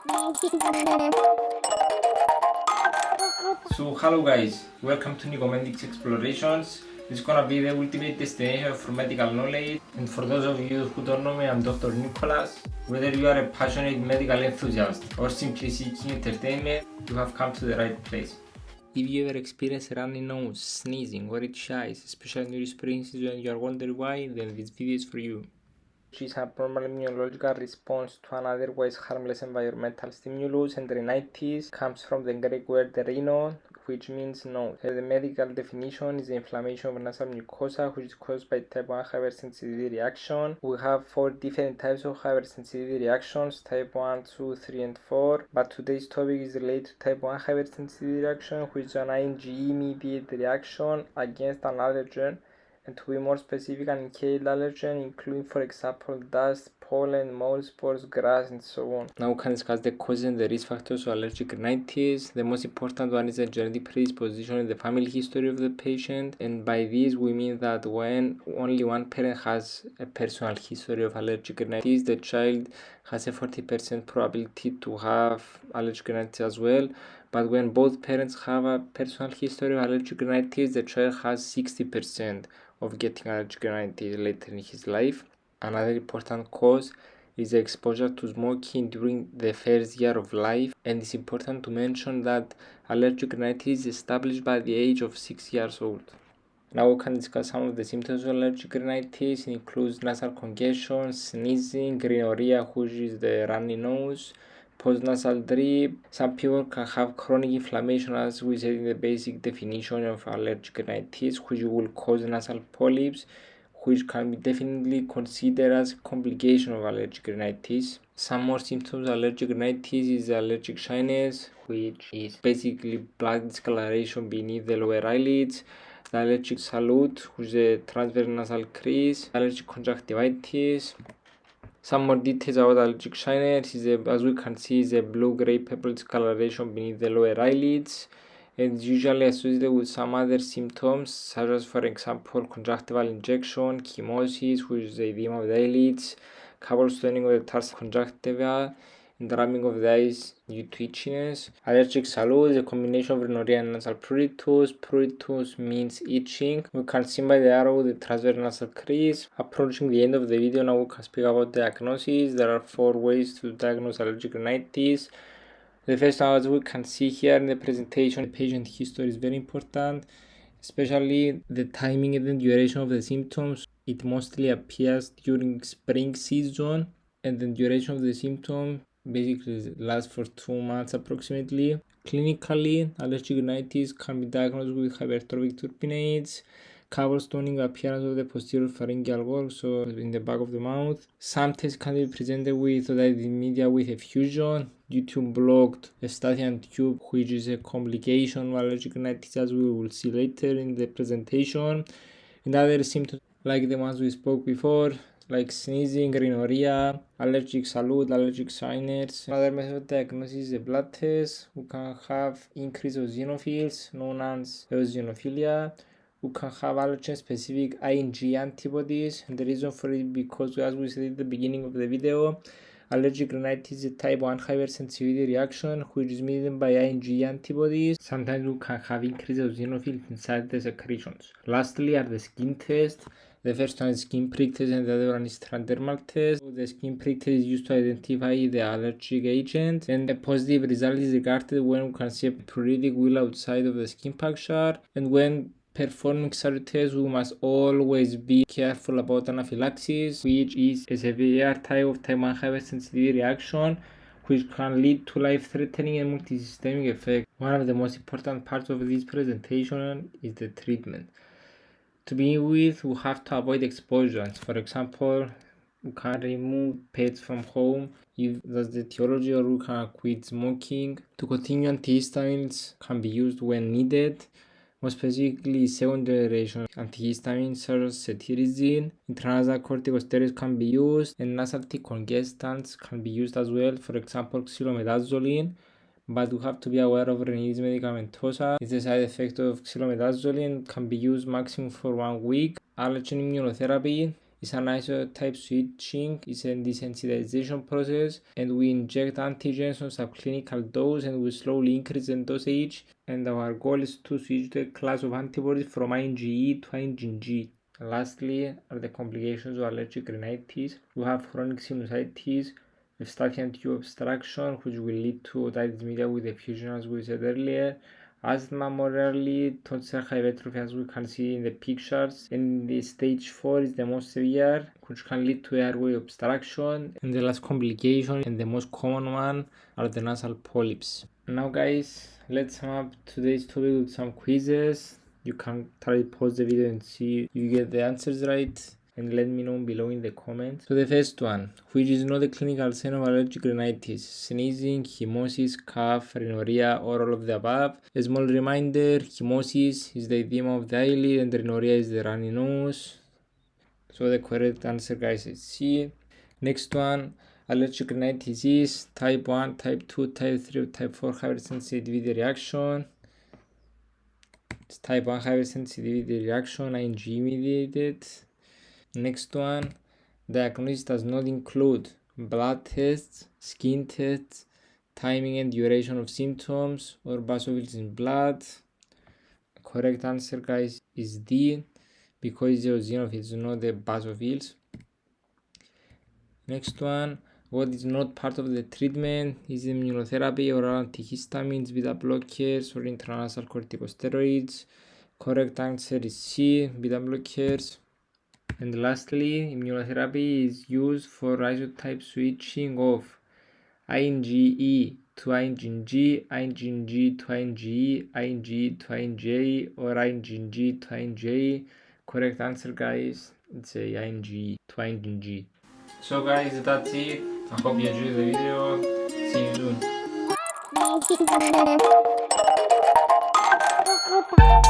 So hello guys, welcome to Nicomendic's Explorations. This is gonna be the ultimate destination for medical knowledge, and for those of you who don't know me, I'm Dr. Nicholas. Whether you are a passionate medical enthusiast or simply seeking entertainment, you have come to the right place. If you ever experience a runny nose, sneezing or itchy eyes, especially in your spring season and you are wondering why, then this video is for you. Which is abnormal immunological response to an otherwise harmless environmental stimulus, and rhinitis comes from the Greek word rhino, which means nose. The medical definition is the inflammation of nasal mucosa, which is caused by type 1 hypersensitivity reaction. We have 4 different types of hypersensitivity reactions, type 1, 2, 3, and 4. But today's topic is related to type 1 hypersensitivity reaction, which is an IgE-mediated reaction against an allergen. And to be more specific, an inhaled allergen, including, for example, dust, pollen, mold spores, grass, and so on. Now we can discuss the causes and the risk factors of allergic rhinitis. The most important one is the genetic predisposition and the family history of the patient. And by this, we mean that when only one parent has a personal history of allergic rhinitis, the child has a 40% probability to have allergic rhinitis as well. But when both parents have a personal history of allergic rhinitis, the child has 60% of getting allergic rhinitis later in his life. Another important cause is the exposure to smoking during the first year of life, and it's important to mention that allergic rhinitis is established by the age of 6 years old. Now we can discuss some of the symptoms of allergic rhinitis. It includes nasal congestion, sneezing, rhinorrhea, which is the runny nose, postnasal drip. Some people can have chronic inflammation, as we said in the basic definition of allergic rhinitis, which will cause nasal polyps, which can be definitely considered as a complication of allergic rhinitis. Some more symptoms of allergic rhinitis is allergic shyness, which is basically black discoloration beneath the lower eyelids, the allergic salute, which is a transverse nasal crease, allergic conjunctivitis. Some more details about allergic shyness is, as we can see, is a blue-gray purple discoloration beneath the lower eyelids, and is usually associated with some other symptoms, such as, for example, conjunctival injection, chemosis, which is the edema of the eyelids, carpal stoning of the tarsal conjunctiva, and rubbing of the eyes due to itchiness. Allergic salute is a combination of rhinorrhea and nasal pruritus. Pruritus means itching. We can see by the arrow the transverse nasal crease. Approaching the end of the video, now we can speak about diagnosis. There are 4 ways to diagnose allergic rhinitis. The first one, as we can see here in the presentation, the patient history is very important, especially the timing and the duration of the symptoms. It mostly appears during spring season, and the duration of the symptom basically lasts for 2 months approximately. Clinically, allergic rhinitis can be diagnosed with hypertrophic turbinates, carpal stoning, appearance of the posterior pharyngeal wall, so in the back of the mouth. Some tests can be presented with otitis media with effusion due to blocked eustachian tube, which is a complication of allergic rhinitis, as we will see later in the presentation. And other symptoms like the ones we spoke before, like sneezing, rhinorrhea, allergic salute, allergic shyness. Another method of diagnosis is a blood test. We can have increase of xenophiles, known as eosinophilia. We can have allergen-specific IgE antibodies, and the reason for it is because, as we said at the beginning of the video, allergic rhinitis is a type 1 hypersensitivity reaction, which is mediated by IgE antibodies. Sometimes we can have increase of xenophils inside the secretions. Lastly are the skin tests. The first one is skin prick test, and the other one is transdermal test. The skin prick test is used to identify the allergic agent, and a positive result is regarded when we can see a pruritic wheal outside of the skin puncture. And when performing such tests, we must always be careful about anaphylaxis, which is a severe type of type 1 hypersensitivity reaction, which can lead to life-threatening and multisystemic effects. One of the most important parts of this presentation is the treatment. To begin with, we have to avoid exposures. For example, we can remove pets from home if that's the etiology, or we can quit smoking. To continue, antihistamines can be used when needed. More specifically, second generation antihistamines such as cetirizine. Intranasal corticosteroids can be used, and nasal decongestants can be used as well, for example, xylometazoline. But we have to be aware of rhinitis medicamentosa. It's a side effect of xylometazoline, can be used maximum for 1 week. Allergen immunotherapy It's an isotype switching, it's a desensitization process, and we inject antigens on subclinical dose and we slowly increase the dosage. And our goal is to switch to a class of antibodies from IgE to IgG. Lastly are the complications of allergic rhinitis. We have chronic sinusitis, eustachian tube obstruction, which will lead to otitis media with effusion, as we said earlier. Asthma, more rarely, tonsil hypertrophy, as we can see in the pictures. And the stage 4 is the most severe, which can lead to airway obstruction. And the last complication, and the most common one, are the nasal polyps. Now guys, let's sum up today's topic with some quizzes. You can try to pause the video and see if you get the answers right, and let me know below in the comments. So the first one, which is not a clinical sign of allergic rhinitis: sneezing, chemosis, cough, rhinorrhea, or all of the above. A small reminder, chemosis is the edema of the eyelid and rhinorrhea is the runny nose. So the correct answer, guys, is C. Next one, allergic rhinitis is type 1, type 2, type 3, or type 4 hypersensitivity reaction. It's type 1 hypersensitivity reaction, IgE mediated. Next one, diagnosis does not include blood tests, skin tests, timing and duration of symptoms, or basophils in blood. Correct answer, guys, is D, because the Xenophiles, not the basophils. Next one, what is not part of the treatment is immunotherapy, oral antihistamines, beta blockers, or intranasal corticosteroids. Correct answer is C, beta blockers. And lastly, immunotherapy is used for isotype switching of IgE to IgG, IgG to IgE, IgE to IgA, or IgG to IgA. Correct answer, guys, it's a IgE to IgG. So guys, that's it. I hope you enjoyed the video. See you soon.